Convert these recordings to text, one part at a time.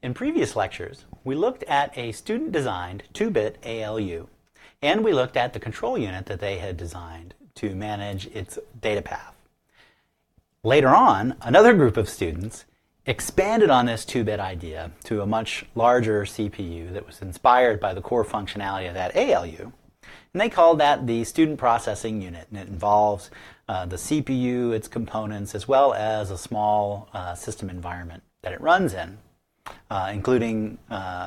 In previous lectures, we looked at a student-designed 2-bit ALU, and we looked at the control unit that they had designed to manage its data path. Later on, another group of students expanded on this 2-bit idea to a much larger CPU that was inspired by the core functionality of that ALU, and they called that the student processing unit, and it involves the CPU, its components, as well as a small system environment that it runs in, including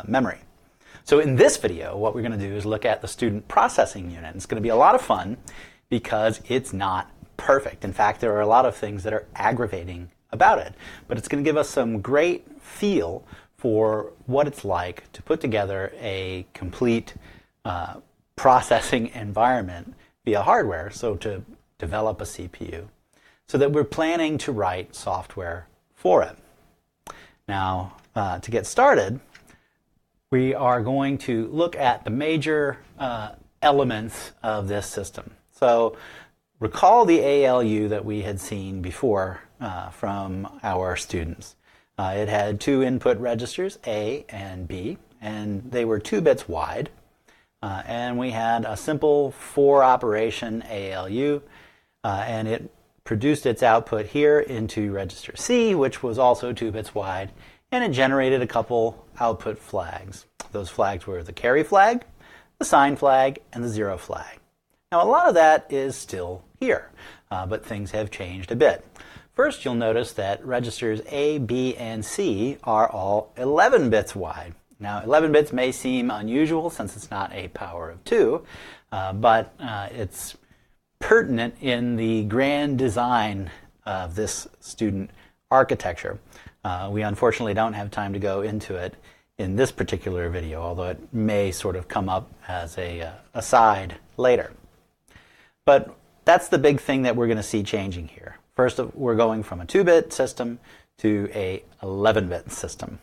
memory. So in this video, what we're going to do is look at the student processing unit. It's going to be a lot of fun because it's not perfect. In fact, there are a lot of things that are aggravating about it, but it's going to give us some great feel for what it's like to put together a complete processing environment via hardware, so to develop a CPU, so that we're planning to write software for it. Now, to get started, we are going to look at the major elements of this system. So recall the ALU that we had seen before from our students. It had two input registers, A and B, and they were 2 bits wide. And we had a simple 4-operation ALU, and it produced its output here into register C, which was also 2 bits wide, and it generated a couple output flags. Those flags were the carry flag, the sign flag, and the 0 flag. Now, a lot of that is still here, but things have changed a bit. First, you'll notice that registers A, B, and C are all 11 bits wide. Now, 11 bits may seem unusual since it's not a power of 2, but it's pertinent in the grand design of this student architecture. We unfortunately don't have time to go into it in this particular video, although it may sort of come up as a aside later. But that's the big thing that we're going to see changing here. First, we're going from a 2-bit system to a 11-bit system.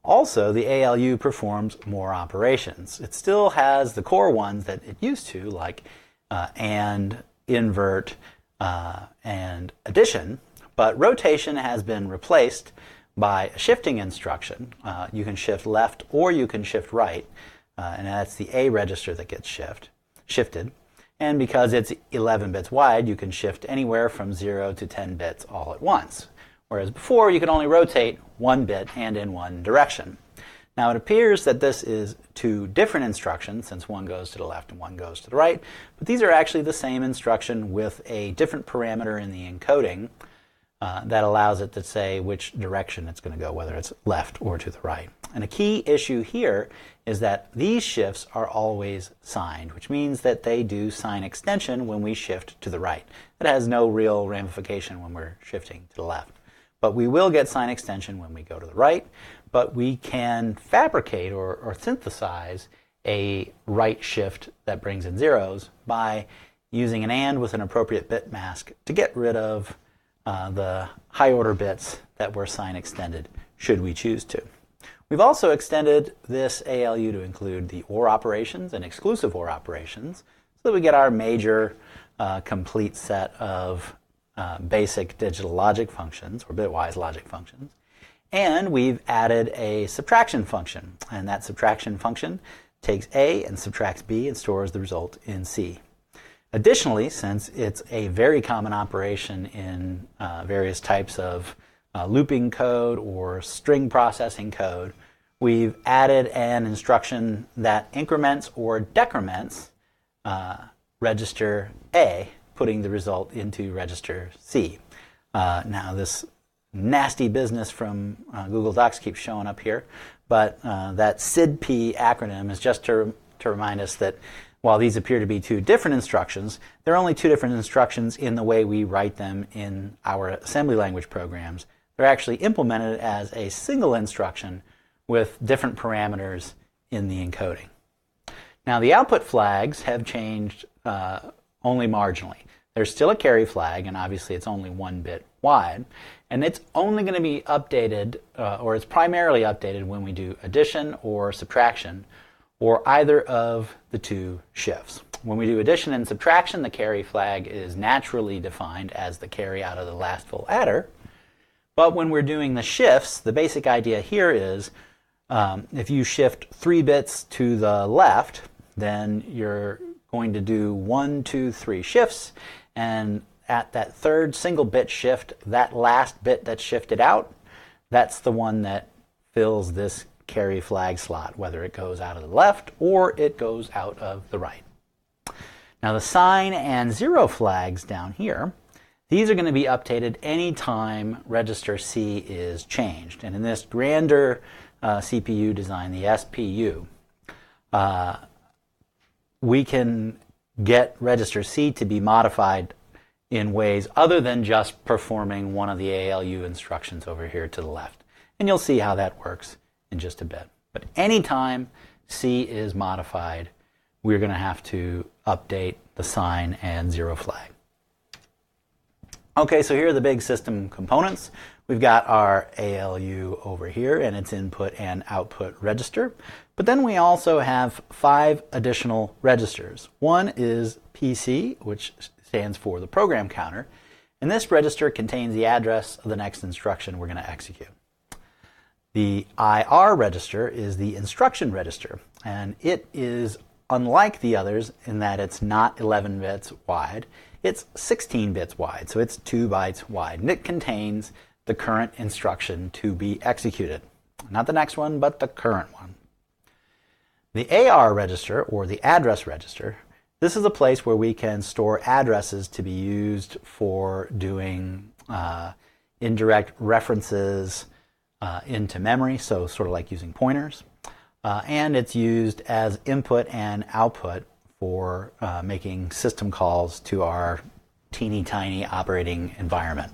Also, the ALU performs more operations. It still has the core ones that it used to, like AND, invert, and addition, but rotation has been replaced by a shifting instruction. You can shift left or you can shift right, and that's the A register that gets shifted. And because it's 11 bits wide, you can shift anywhere from 0 to 10 bits all at once. Whereas before, you could only rotate 1 bit and in one direction. Now, it appears that this is 2 different instructions, since one goes to the left and one goes to the right, but these are actually the same instruction with a different parameter in the encoding that allows it to say which direction it's going to go, whether it's left or to the right. And a key issue here is that these shifts are always signed, which means that they do sign extension when we shift to the right. It has no real ramification when we're shifting to the left. But we will get sign extension when we go to the right, but we can fabricate or synthesize a right shift that brings in zeros by using an AND with an appropriate bit mask to get rid of the high order bits that were sign extended, should we choose to. We've also extended this ALU to include the OR operations and exclusive OR operations, so that we get our major complete set of basic digital logic functions, or bitwise logic functions. And we've added a subtraction function, and that subtraction function takes A and subtracts B and stores the result in C. Additionally, since it's a very common operation in various types of looping code or string processing code, we've added an instruction that increments or decrements register A, putting the result into register C. Now, this nasty business from Google Docs keeps showing up here, but that SIDP acronym is just to remind us that while these appear to be 2 different instructions, they're only 2 different instructions in the way we write them in our assembly language programs. They're actually implemented as a single instruction with different parameters in the encoding. Now, the output flags have changed only marginally. There's still a carry flag, and obviously it's only 1 bit wide, and it's only going to be updated, or it's primarily updated when we do addition or subtraction, or either of the 2 shifts. When we do addition and subtraction, the carry flag is naturally defined as the carry out of the last full adder, but when we're doing the shifts, the basic idea here is If you shift 3 bits to the left, then you're going to do 1, 2, 3 shifts, and at that third single bit shift, that last bit that's shifted out, that's the one that fills this carry flag slot, whether it goes out of the left or it goes out of the right. Now the sign and 0 flags down here, these are going to be updated anytime register C is changed. And in this grander CPU design, the SPU, we can get register C to be modified in ways other than just performing one of the ALU instructions over here to the left. And you'll see how that works in just a bit. But anytime C is modified, we're going to have to update the sign and 0 flag. Okay, so here are the big system components. We've got our ALU over here and its input and output register. But then we also have 5 additional registers. One is PC, which stands for the program counter. And this register contains the address of the next instruction we're going to execute. The IR register is the instruction register, and it is unlike the others in that it's not 11 bits wide, it's 16 bits wide, so it's 2 bytes wide, and it contains the current instruction to be executed. Not the next one, but the current one. The AR register, or the address register, this is a place where we can store addresses to be used for doing indirect references into memory, so sort of like using pointers. And it's used as input and output for making system calls to our teeny tiny operating environment.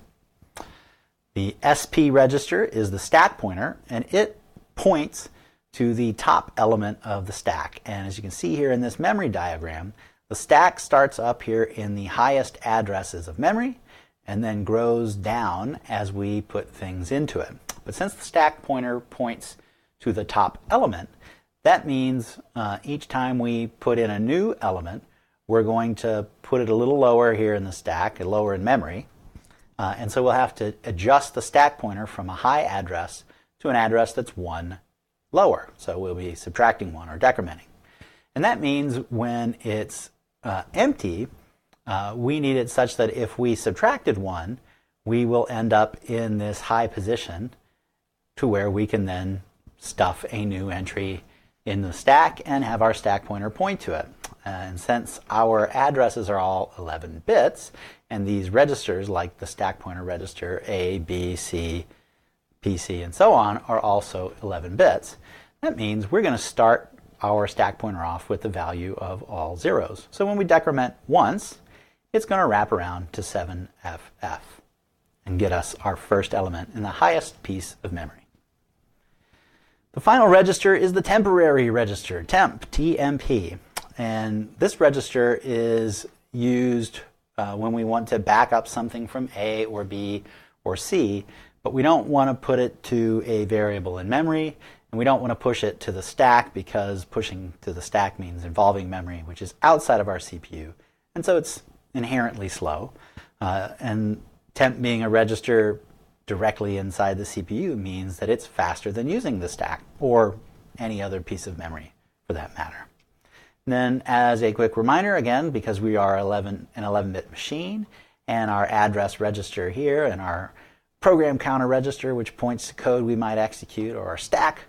The SP register is the stack pointer, and it points to the top element of the stack. And as you can see here in this memory diagram, the stack starts up here in the highest addresses of memory and then grows down as we put things into it. But since the stack pointer points to the top element, that means each time we put in a new element, we're going to put it a little lower here in the stack, lower in memory. And so we'll have to adjust the stack pointer from a high address to an address that's 1 lower. So we'll be subtracting 1 or decrementing. And that means when it's empty, we need it such that if we subtracted 1, we will end up in this high position to where we can then stuff a new entry in the stack and have our stack pointer point to it. And since our addresses are all 11 bits, and these registers, like the stack pointer register A, B, C, PC, and so on, are also 11 bits, that means we're going to start our stack pointer off with the value of all zeros. So when we decrement once, it's going to wrap around to 7FF and get us our first element in the highest piece of memory. The final register is the temporary register, temp, TMP. And this register is used when we want to back up something from A or B or C, but we don't want to put it to a variable in memory, and we don't want to push it to the stack because pushing to the stack means involving memory, which is outside of our CPU. And so it's inherently slow. And temp being a register directly inside the CPU means that it's faster than using the stack or any other piece of memory for that matter. And then as a quick reminder, again, because we are an 11-bit machine, and our address register here and our program counter register, which points to code we might execute, or our stack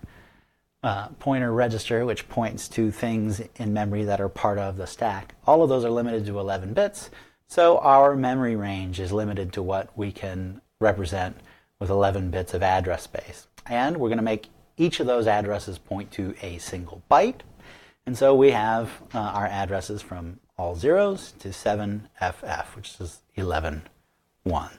pointer register, which points to things in memory that are part of the stack, all of those are limited to 11 bits. So our memory range is limited to what we can represent with 11 bits of address space. And we're going to make each of those addresses point to a single byte. And so we have our addresses from all zeros to 7FF, which is 11 ones.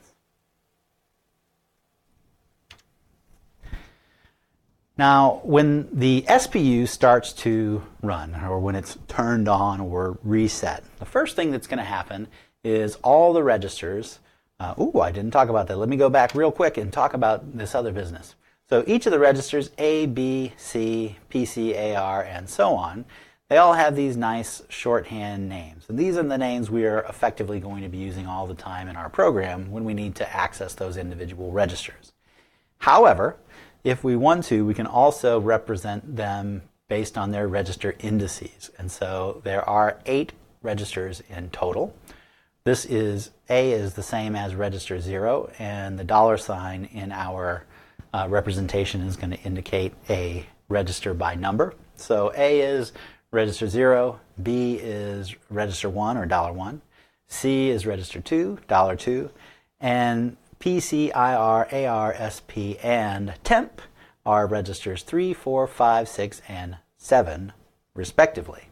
Now, when the SPU starts to run, or when it's turned on or reset, the first thing that's going to happen is all the registers. I didn't talk about that. Let me go back real quick and talk about this other business. So each of the registers, A, B, C, PC, AR, and so on, they all have these nice shorthand names. And these are the names we are effectively going to be using all the time in our program when we need to access those individual registers. However, if we want to, we can also represent them based on their register indices. And so there are 8 registers in total. This is, A is the same as register 0, and the $ in our representation is going to indicate a register by number. So A is register 0, B is register 1 or $1, C is register 2, $2, and P, C, IR, AR, SP, and temp are registers 3, 4, 5, 6, and 7, respectively.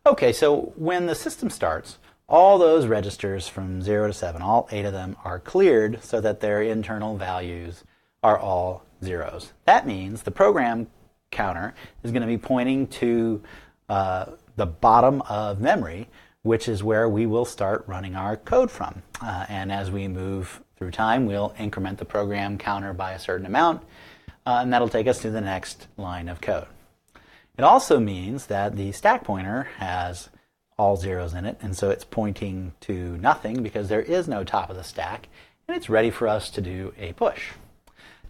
Okay, so when the system starts, all those registers from 0 to 7, all 8 of them, are cleared so that their internal values are all zeros. That means the program counter is going to be pointing to the bottom of memory, which is where we will start running our code from. And as we move through time, we'll increment the program counter by a certain amount, and that'll take us to the next line of code. It also means that the stack pointer has all zeros in it, and so it's pointing to nothing because there is no top of the stack, and it's ready for us to do a push.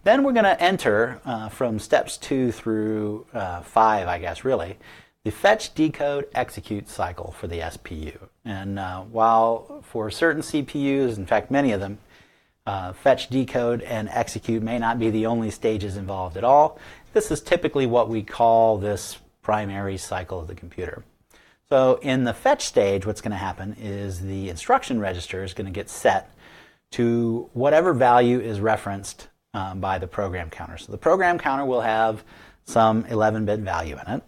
Then we're going to enter from steps 2 through 5, I guess, really, the fetch, decode, execute cycle for the SPU. And while for certain CPUs, in fact many of them, fetch, decode, and execute may not be the only stages involved at all, this is typically what we call this primary cycle of the computer. So in the fetch stage, what's going to happen is the instruction register is going to get set to whatever value is referenced by the program counter. So the program counter will have some 11-bit value in it,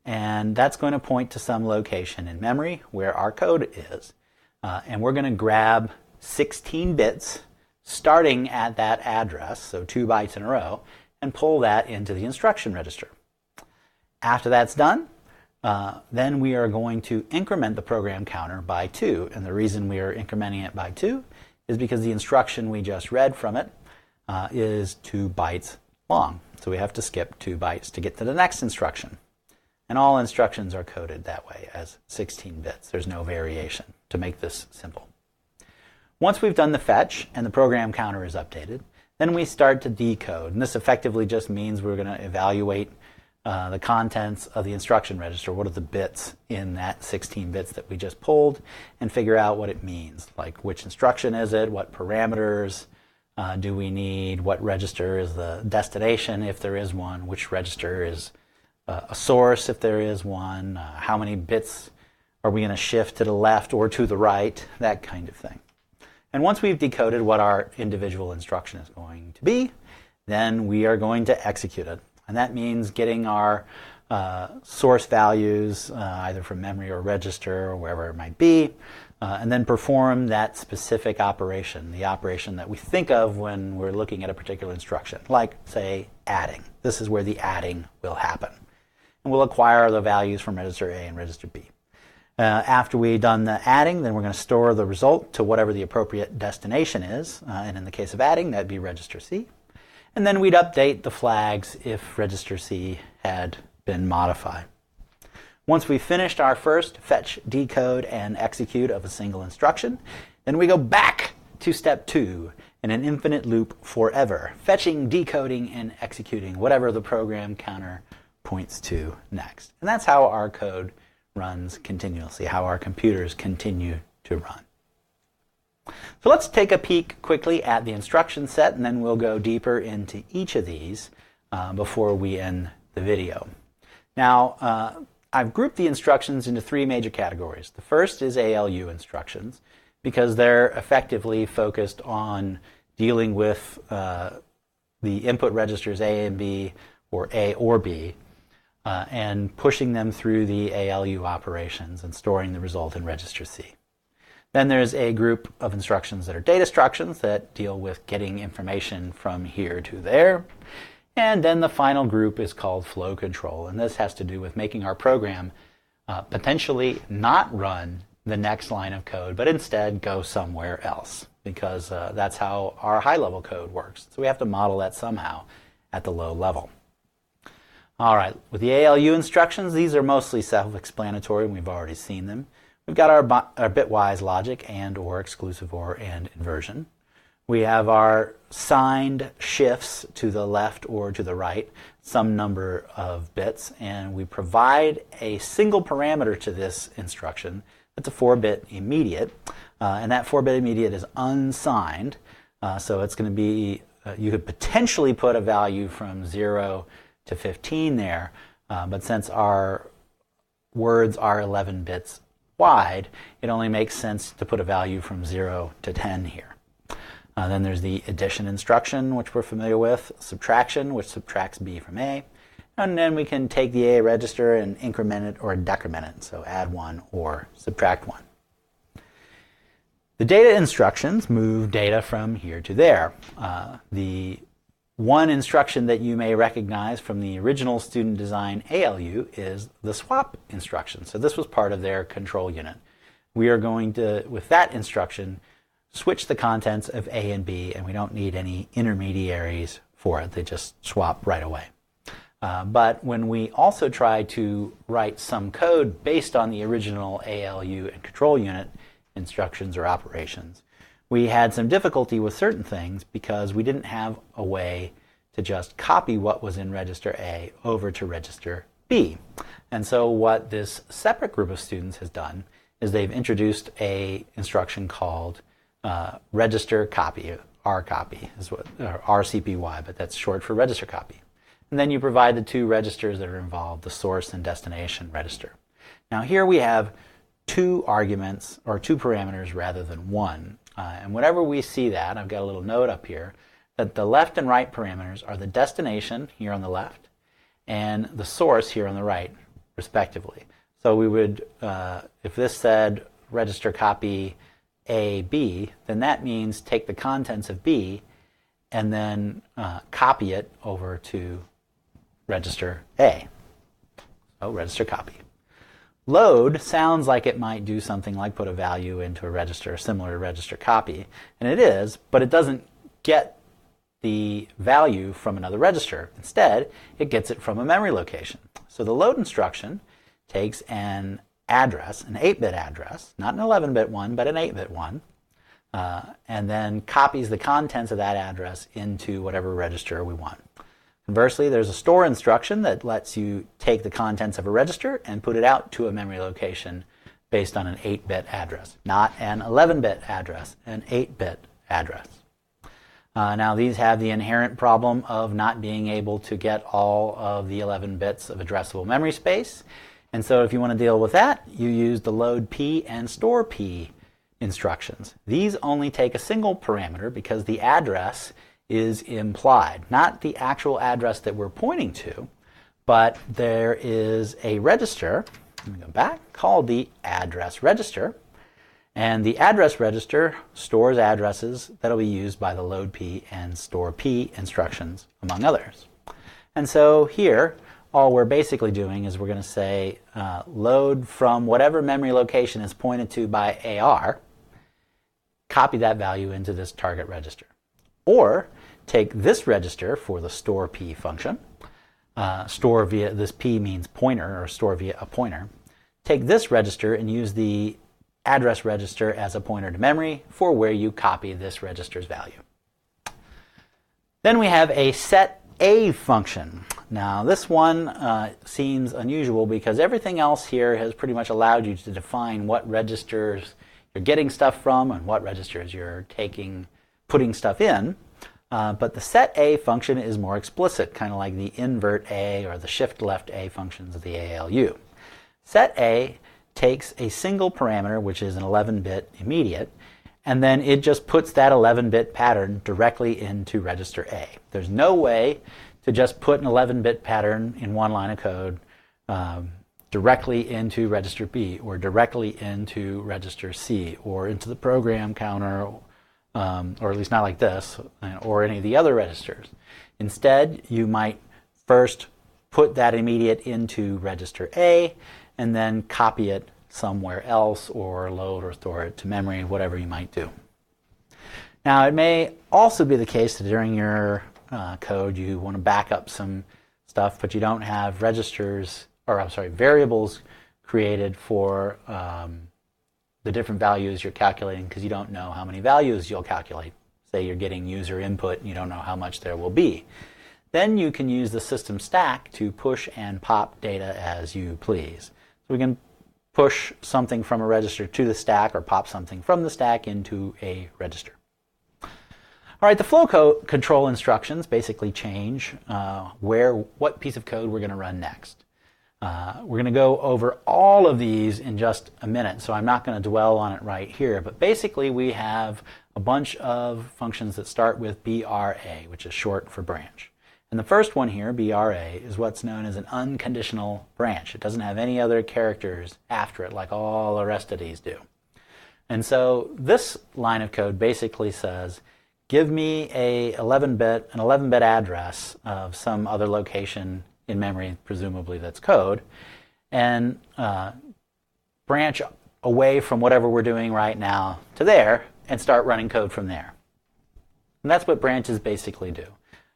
and that's going to point to some location in memory where our code is. And we're going to grab 16 bits starting at that address, so 2 bytes in a row, and pull that into the instruction register. After that's done, then we are going to increment the program counter by 2. And the reason we are incrementing it by 2 is because the instruction we just read from it is 2 bytes long. So we have to skip 2 bytes to get to the next instruction. And all instructions are coded that way as 16 bits. There's no variation to make this simple. Once we've done the fetch and the program counter is updated, then we start to decode. And this effectively just means we're going to evaluate the contents of the instruction register. What are the bits in that 16 bits that we just pulled, and figure out what it means. Like which instruction is it, what parameters do we need, what register is the destination if there is one, which register is a source if there is one, how many bits are we going to shift to the left or to the right, that kind of thing. And once we've decoded what our individual instruction is going to be, then we are going to execute it. And that means getting our source values either from memory or register or wherever it might be, and then perform that specific operation, the operation that we think of when we're looking at a particular instruction, like, say, adding. This is where the adding will happen. And we'll acquire the values from register A and register B. After we've done the adding, then we're going to store the result to whatever the appropriate destination is. And in the case of adding, that'd be register C. And then we'd update the flags if register C had been modified. Once we've finished our first fetch, decode, and execute of a single instruction, then we go back to step 2 in an infinite loop forever, fetching, decoding, and executing whatever the program counter points to next. And that's how our code runs continuously, how our computers continue to run. So let's take a peek quickly at the instruction set, and then we'll go deeper into each of these before we end the video. Now, I've grouped the instructions into 3 major categories. The first is ALU instructions, because they're effectively focused on dealing with the input registers A and B, or A or B, and pushing them through the ALU operations and storing the result in register C. Then there's a group of instructions that are data instructions that deal with getting information from here to there. And then the final group is called flow control, and this has to do with making our program potentially not run the next line of code, but instead go somewhere else, because that's how our high-level code works. So we have to model that somehow at the low level. All right, with the ALU instructions, these are mostly self-explanatory, and we've already seen them. We've got our bitwise logic and or exclusive or and inversion. We have our signed shifts to the left or to the right, some number of bits, and we provide a single parameter to this instruction. That's a 4-bit immediate, and that 4-bit immediate is unsigned, so it's going to be, you could potentially put a value from 0 to 15 there, but since our words are 11 bits wide, it only makes sense to put a value from 0 to 10 here. Then there's the addition instruction, which we're familiar with, subtraction, which subtracts B from A, and then we can take the A register and increment it or decrement it, so add 1 or subtract 1. The data instructions move data from here to there. The one instruction that you may recognize from the original student design ALU is the swap instruction. So this was part of their control unit. We are going to, with that instruction, switch the contents of A and B, and we don't need any intermediaries for it. They just swap right away. But when we also try to write some code based on the original ALU and control unit instructions or operations, we had some difficulty with certain things because we didn't have a way to just copy what was in register A over to register B. And so what this separate group of students has done is they've introduced a instruction called register copy, rcopy is what, or rcpy, but that's short for register copy. And then you provide the two registers that are involved, the source and destination register. Now here we have two arguments, or two parameters rather than one. And whenever we see that, I've got a little note up here, that the left and right parameters are the destination here on the left and the source here on the right, respectively. So we would, if this said register copy A, B, then that means take the contents of B and then copy it over to register A. So register copy. Load sounds like it might do something like put a value into a register similar to register copy, and it is, but it doesn't get the value from another register. Instead, it gets it from a memory location. So the load instruction takes an address, an 8-bit address, not an 11-bit one, but an 8-bit one, and then copies the contents of that address into whatever register we want. Conversely, there's a store instruction that lets you take the contents of a register and put it out to a memory location based on an 8-bit address, not an 11-bit address, an 8-bit address. Now these have the inherent problem of not being able to get all of the 11 bits of addressable memory space. And so if you want to deal with that, you use the load P and store P instructions. These only take a single parameter because the address is implied, not the actual address that we're pointing to, but there is a register, let me go back, called the address register. And the address register stores addresses that will be used by the load P and store P instructions, among others. And so here, all we're basically doing is we're going to say load from whatever memory location is pointed to by AR, copy that value into this target register. Or take this register for the store P function, store via, this P means pointer, or store via a pointer. Take this register and use the address register as a pointer to memory for where you copy this register's value. Then we have a SetA function. Now this one seems unusual because everything else here has pretty much allowed you to define what registers you're getting stuff from and what registers you're putting stuff in. But the SetA function is more explicit, kind of like the invert A or the shift left A functions of the ALU. SetA takes a single parameter, which is an 11-bit immediate, and then it just puts that 11-bit pattern directly into register A. There's no way to just put an 11-bit pattern in one line of code directly into register B or directly into register C or into the program counter, or at least not like this, or any of the other registers. Instead, you might first put that immediate into register A and then copy it somewhere else or load or store it to memory, whatever you might do. Now, it may also be the case that during your code you want to back up some stuff, but you don't have registers, or I'm sorry, variables created for the different values you're calculating because you don't know how many values you'll calculate, Say you're getting user input and you don't know how much there will be. Then you can use the system stack to push and pop data as you please. So we can push something from a register to the stack or pop something from the stack into a register. All right, the flow control instructions basically change what piece of code we're going to run next. We're going to go over all of these in just a minute, so I'm not going to dwell on it right here. But basically, we have a bunch of functions that start with BRA, which is short for branch. And the first one here, BRA, is what's known as an unconditional branch. It doesn't have any other characters after it like all the rest of these do. And so this line of code basically says, give me an 11-bit address of some other location in memory, presumably that's code, and branch away from whatever we're doing right now to there and start running code from there. And that's what branches basically do.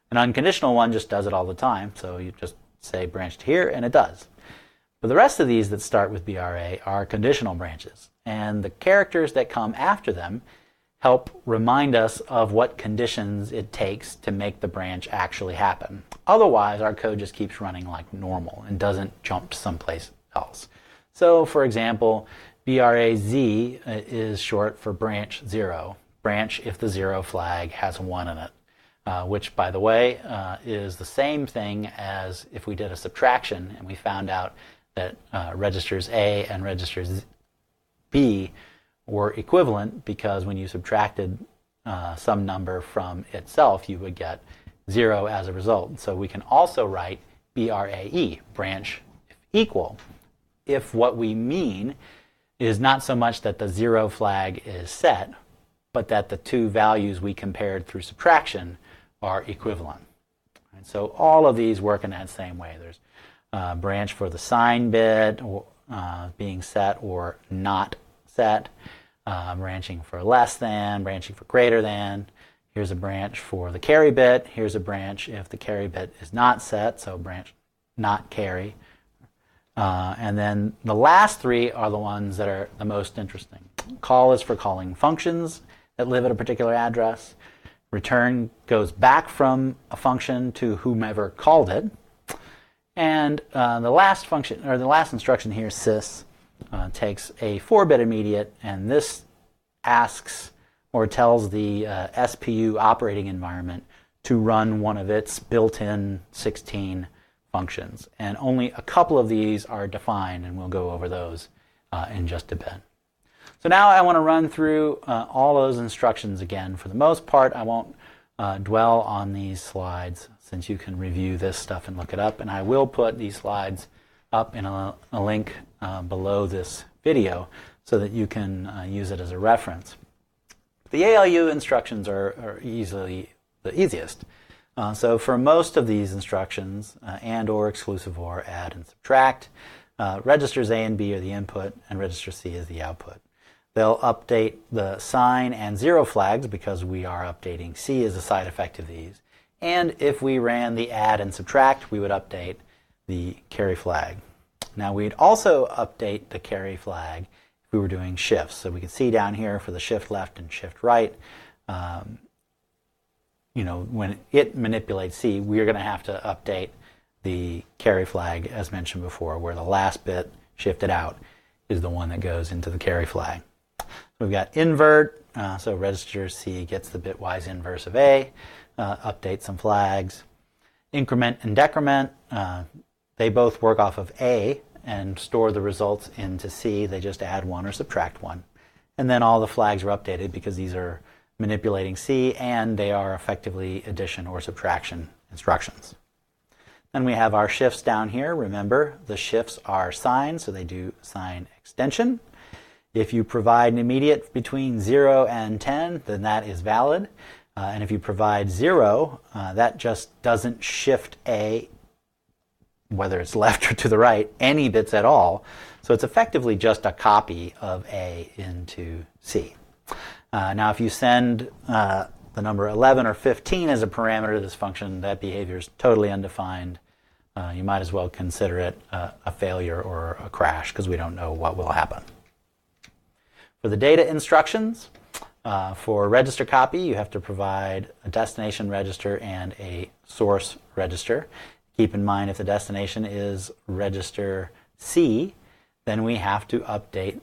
An unconditional one just does it all the time, so you just say branch to here and it does. But the rest of these that start with BRA are conditional branches, and the characters that come after them help remind us of what conditions it takes to make the branch actually happen. Otherwise, our code just keeps running like normal and doesn't jump to someplace else. So, for example, BRAZ is short for branch 0. Branch if the 0 flag has a 1 in it, which, by the way, is the same thing as if we did a subtraction and we found out that registers A and registers B were equivalent, because when you subtracted some number from itself, you would get 0 as a result. So we can also write BRAE, branch if equal, if what we mean is not so much that the 0 flag is set, but that the two values we compared through subtraction are equivalent. And so all of these work in that same way. There's branch for the sign bit being set or not set. Branching for less than, branching for greater than. Here's a branch for the carry bit. Here's a branch if the carry bit is not set, so branch not carry. And then the last three are the ones that are the most interesting. Call is for calling functions that live at a particular address. Return goes back from a function to whomever called it. And the last function, or the last instruction here, sys, takes a 4-bit immediate, and this asks or tells the SPU operating environment to run one of its built-in 16 functions. And only a couple of these are defined, and we'll go over those in just a bit. So now I want to run through all those instructions again. For the most part, I won't dwell on these slides, since you can review this stuff and look it up. And I will put these slides up in a link below this video so that you can use it as a reference. The ALU instructions are easily the easiest. So for most of these instructions, and or exclusive or, add and subtract, registers A and B are the input and register C is the output. They'll update the sign and 0 flags because we are updating C as a side effect of these. And if we ran the add and subtract, we would update the carry flag. Now we'd also update the carry flag if we were doing shifts. So we can see down here for the shift left and shift right, when it manipulates C, we're going to have to update the carry flag as mentioned before, where the last bit shifted out is the one that goes into the carry flag. So we've got invert, so register C gets the bitwise inverse of A, update some flags. Increment and decrement, they both work off of A and store the results into C. They just add 1 or subtract 1. And then all the flags are updated because these are manipulating C and they are effectively addition or subtraction instructions. Then we have our shifts down here. Remember, the shifts are signs, so they do sign extension. If you provide an immediate between 0 and 10, then that is valid. And if you provide 0, that just doesn't shift A, whether it's left or to the right, any bits at all. So it's effectively just a copy of A into C. Now if you send the number 11 or 15 as a parameter to this function, that behavior is totally undefined. You might as well consider it a failure or a crash because we don't know what will happen. For the data instructions, For register copy, you have to provide a destination register and a source register. Keep in mind if the destination is register C, then we have to update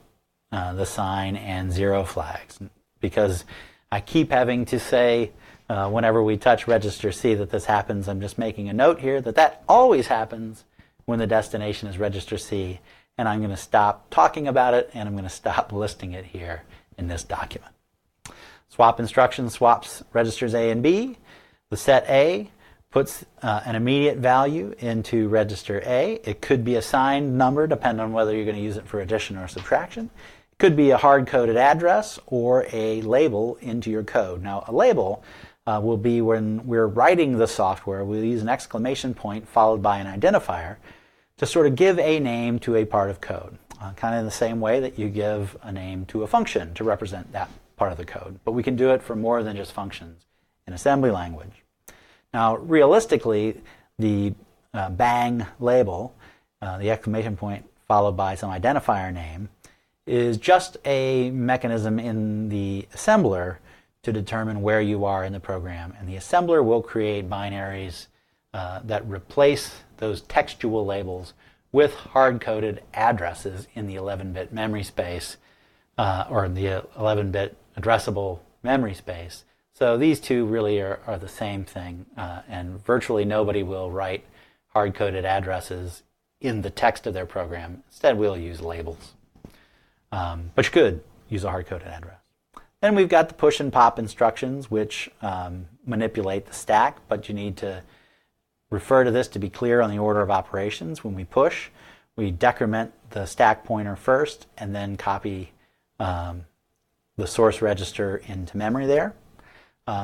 the sign and zero flags. Because I keep having to say whenever we touch register C that this happens, I'm just making a note here that that always happens when the destination is register C, and I'm going to stop talking about it and I'm going to stop listing it here in this document. Swap instruction swaps registers A and B. The set A puts an immediate value into register A. It could be a signed number depending on whether you're going to use it for addition or subtraction. It could be a hard-coded address or a label into your code. Now, a label will be when we're writing the software, we'll use an exclamation point followed by an identifier to sort of give a name to a part of code, kind of in the same way that you give a name to a function to represent that part of the code. But we can do it for more than just functions in assembly language. Now, realistically, the bang label, the exclamation point followed by some identifier name, is just a mechanism in the assembler to determine where you are in the program. And the assembler will create binaries that replace those textual labels with hard-coded addresses in the 11-bit memory space, or the 11-bit addressable memory space. So these two really are the same thing, and virtually nobody will write hard-coded addresses in the text of their program. Instead, we'll use labels. But you could use a hard-coded address. Then we've got the push and pop instructions, which manipulate the stack, but you need to refer to this to be clear on the order of operations. When we push, we decrement the stack pointer first and then copy the source register into memory there.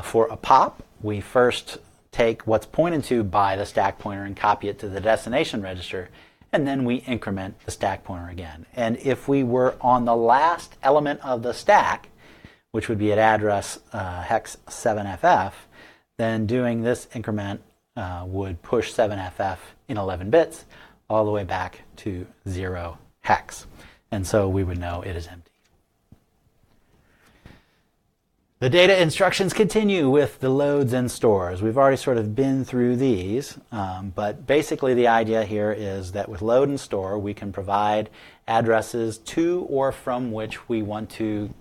For a pop, we first take what's pointed to by the stack pointer and copy it to the destination register, and then we increment the stack pointer again. And if we were on the last element of the stack, which would be at address hex 7FF, then doing this increment would push 7FF in 11 bits all the way back to 0 hex. And so we would know it is empty. The data instructions continue with the loads and stores. We've already sort of been through these, but basically the idea here is that with load and store, we can provide addresses to or from which we want to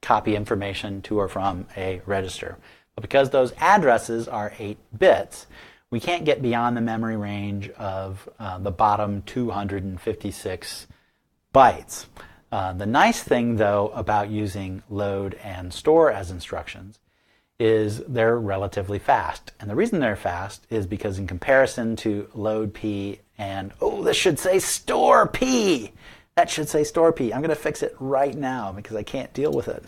copy information to or from a register. But because those addresses are 8 bits, we can't get beyond the memory range of the bottom 256 bytes. The nice thing, though, about using load and store as instructions is they're relatively fast. And the reason they're fast is because in comparison to load P and, oh, this should say store P. That should say store P. I'm going to fix it right now because I can't deal with it.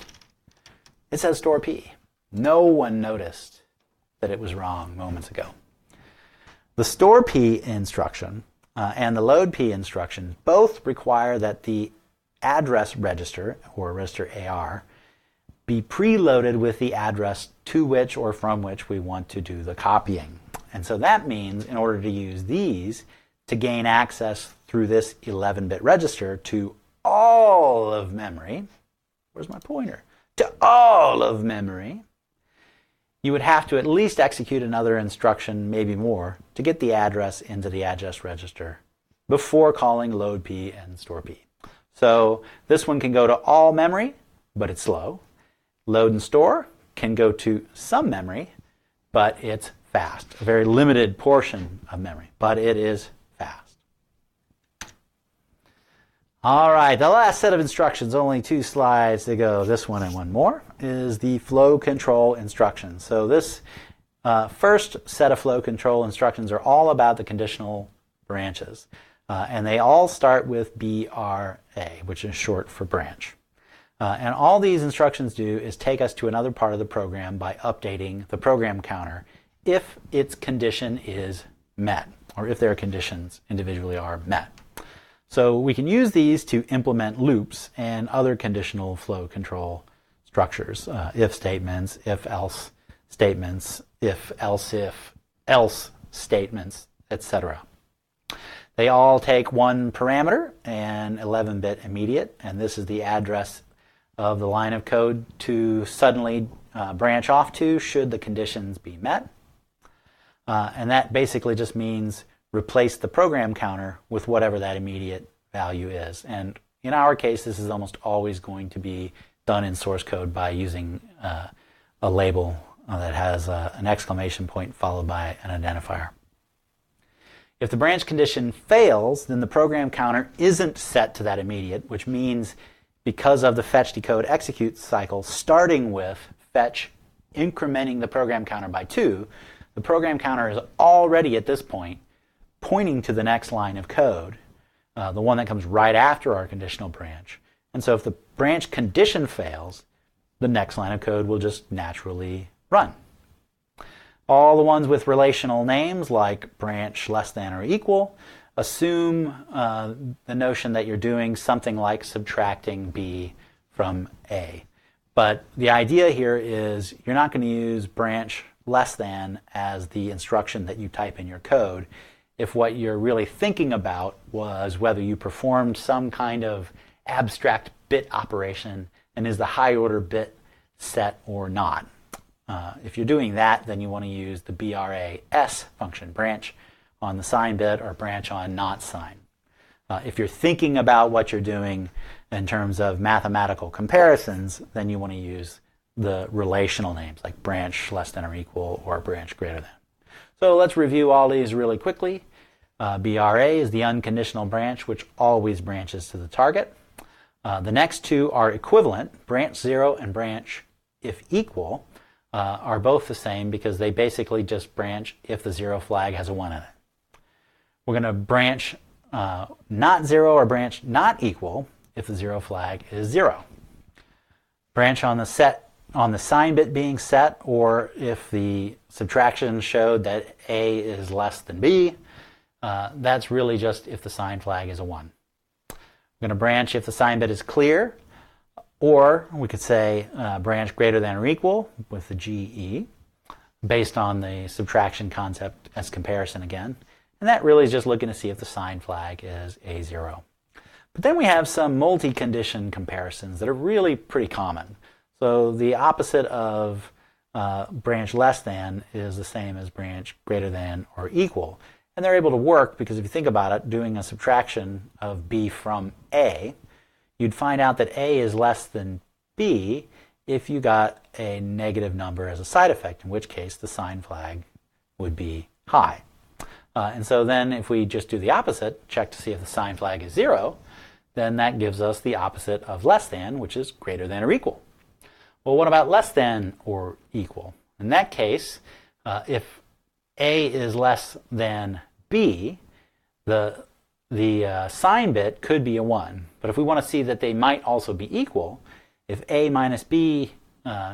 It says store P. No one noticed that it was wrong moments ago. The store P instruction and the load P instruction both require that the address register, or register AR, be preloaded with the address to which or from which we want to do the copying. And so that means in order to use these to gain access through this 11-bit register to all of memory, where's my pointer? To all of memory, you would have to at least execute another instruction, maybe more, to get the address into the address register before calling load P and store P. So this one can go to all memory, but it's slow. Load and store can go to some memory, but it's fast. A very limited portion of memory, but it is fast. All right, the last set of instructions, only 2 slides to go, this one and one more, is the flow control instructions. So this first set of flow control instructions are all about the conditional branches. And they all start with BRA, which is short for branch. And all these instructions do is take us to another part of the program by updating the program counter if its condition is met, or if their conditions individually are met. So we can use these to implement loops and other conditional flow control structures, if statements, if else statements, if else statements, etc. They all take one parameter, an 11-bit immediate, and this is the address of the line of code to suddenly branch off to should the conditions be met. And that basically just means replace the program counter with whatever that immediate value is. And in our case, this is almost always going to be done in source code by using a label that has an exclamation point followed by an identifier. If the branch condition fails, then the program counter isn't set to that immediate, which means because of the FetchDecode execute cycle, starting with fetch incrementing the program counter by 2, the program counter is already at this point pointing to the next line of code, the one that comes right after our conditional branch. And so if the branch condition fails, the next line of code will just naturally run. All the ones with relational names like branch less than or equal assume the notion that you're doing something like subtracting B from A. But the idea here is you're not going to use branch less than as the instruction that you type in your code if what you're really thinking about was whether you performed some kind of abstract bit operation and is the high order bit set or not. If you're doing that, then you want to use the BRAS function, branch on the sign bit or branch on not sign. If you're thinking about what you're doing in terms of mathematical comparisons, then you want to use the relational names like branch less than or equal or branch greater than. So let's review all these really quickly. BRA is the unconditional branch, which always branches to the target. The next two are equivalent. Branch 0 and branch if equal are both the same because they basically just branch if the 0 flag has a 1 in it. We're going to branch not 0 or branch not equal if the 0 flag is 0. Branch on the sign bit being set, or if the subtraction showed that A is less than B, that's really just if the sign flag is a 1. We're going to branch if the sign bit is clear, or we could say branch greater than or equal with the GE, based on the subtraction concept as comparison again. And that really is just looking to see if the sign flag is A0. But then we have some multi-condition comparisons that are really pretty common. So the opposite of branch less than is the same as branch greater than or equal. And they're able to work because if you think about it, doing a subtraction of B from A, you'd find out that A is less than B if you got a negative number as a side effect, in which case the sign flag would be high. And so then if we just do the opposite, check to see if the sign flag is 0, then that gives us the opposite of less than, which is greater than or equal. Well, what about less than or equal? In that case, if A is less than B, the sign bit could be a 1. But if we want to see that they might also be equal, if A minus B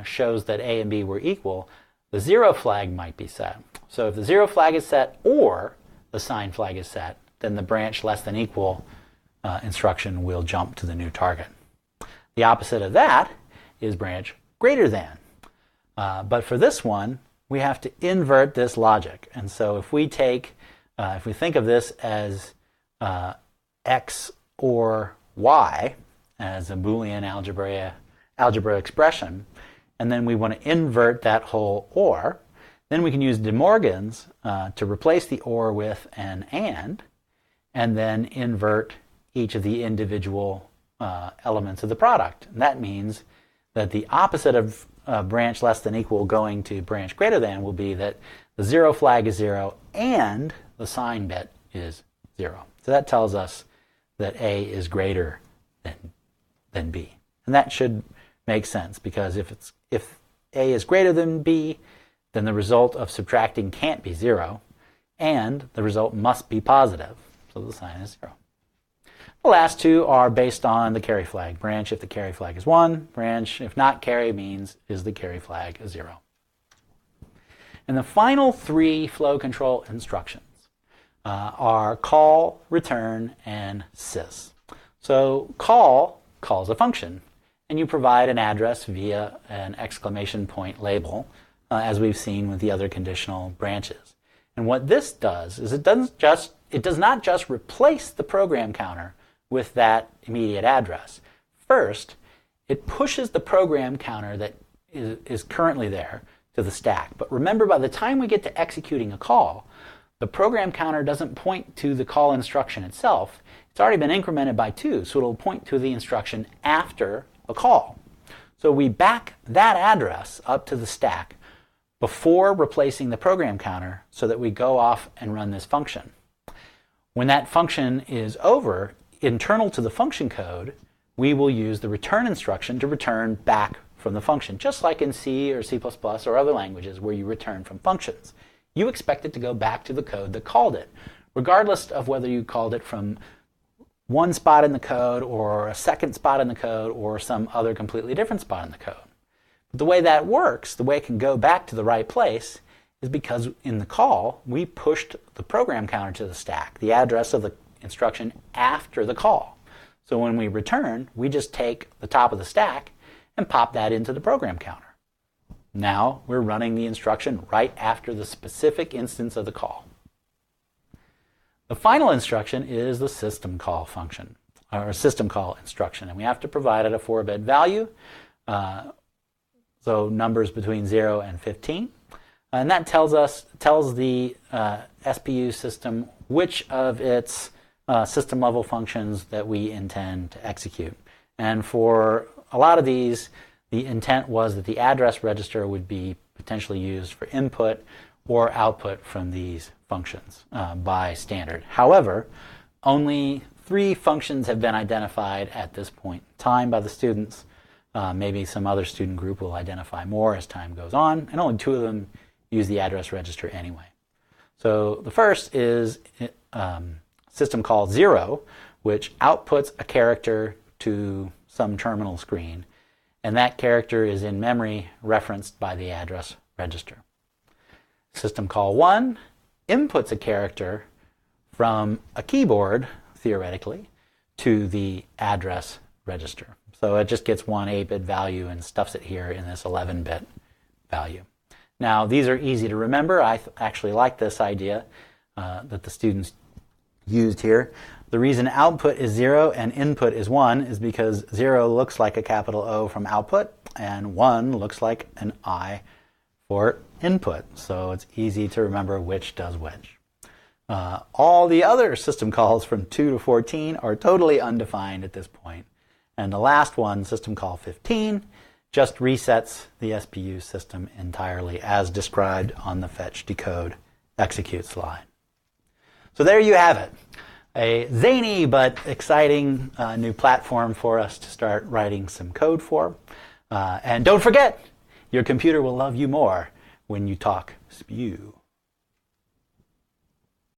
shows that A and B were equal, the 0 flag might be set. So if the 0 flag is set or the sign flag is set, then the branch less than equal instruction will jump to the new target. The opposite of that is branch greater than. But for this one, we have to invert this logic. And so if we think of this as x or y as a Boolean algebra expression, and then we want to invert that whole or, then we can use De Morgan's to replace the or with an and then invert each of the individual elements of the product. And that means that the opposite of branch less than equal going to branch greater than will be that the 0 flag is 0 and the sign bit is 0. So that tells us that A is greater than B. And that should make sense because if A is greater than B, then the result of subtracting can't be 0 and the result must be positive. So the sign is 0. The last two are based on the carry flag. Branch if the carry flag is 1. Branch if not carry means is the carry flag a 0. And the final three flow control instructions are call, return, and sys. So call calls a function, and you provide an address via an exclamation point label, as we've seen with the other conditional branches. And what this does is it does not just replace the program counter with that immediate address. First, it pushes the program counter that is currently there to the stack. But remember, by the time we get to executing a call, the program counter doesn't point to the call instruction itself. It's already been incremented by 2, so it'll point to the instruction after a call. So we back that address up to the stack before replacing the program counter so that we go off and run this function. When that function is over, internal to the function code, we will use the return instruction to return back from the function, just like in C or C++ or other languages where you return from functions. You expect it to go back to the code that called it, regardless of whether you called it from one spot in the code or a second spot in the code or some other completely different spot in the code. But the way that works, the way it can go back to the right place, is because in the call, we pushed the program counter to the stack, the address of the instruction after the call. So when we return, we just take the top of the stack and pop that into the program counter. Now we're running the instruction right after the specific instance of the call. The final instruction is the system call function, or system call instruction, and we have to provide it a 4-bit value, so numbers between 0 and 15. And that tells the SPU system which of its system level functions that we intend to execute. And for a lot of these, the intent was that the address register would be potentially used for input or output from these functions by standard. However, only 3 functions have been identified at this point in time by the students. Maybe some other student group will identify more as time goes on, and only 2 of them use the address register anyway. So the first is system call 0, which outputs a character to some terminal screen, and that character is in memory referenced by the address register. System call 1 inputs a character from a keyboard, theoretically, to the address register. So it just gets one 8-bit value and stuffs it here in this 11-bit value. Now, these are easy to remember. I actually like this idea that the students used here. The reason output is 0 and input is 1 is because 0 looks like a capital O from output, and 1 looks like an I for input. So it's easy to remember which does which. All the other system calls from 2 to 14 are totally undefined at this point. And the last one, system call 15, just resets the SPU system entirely as described on the FetchDecode execute slide. So there you have it. A zany but exciting new platform for us to start writing some code for. And don't forget, your computer will love you more when you talk SPU.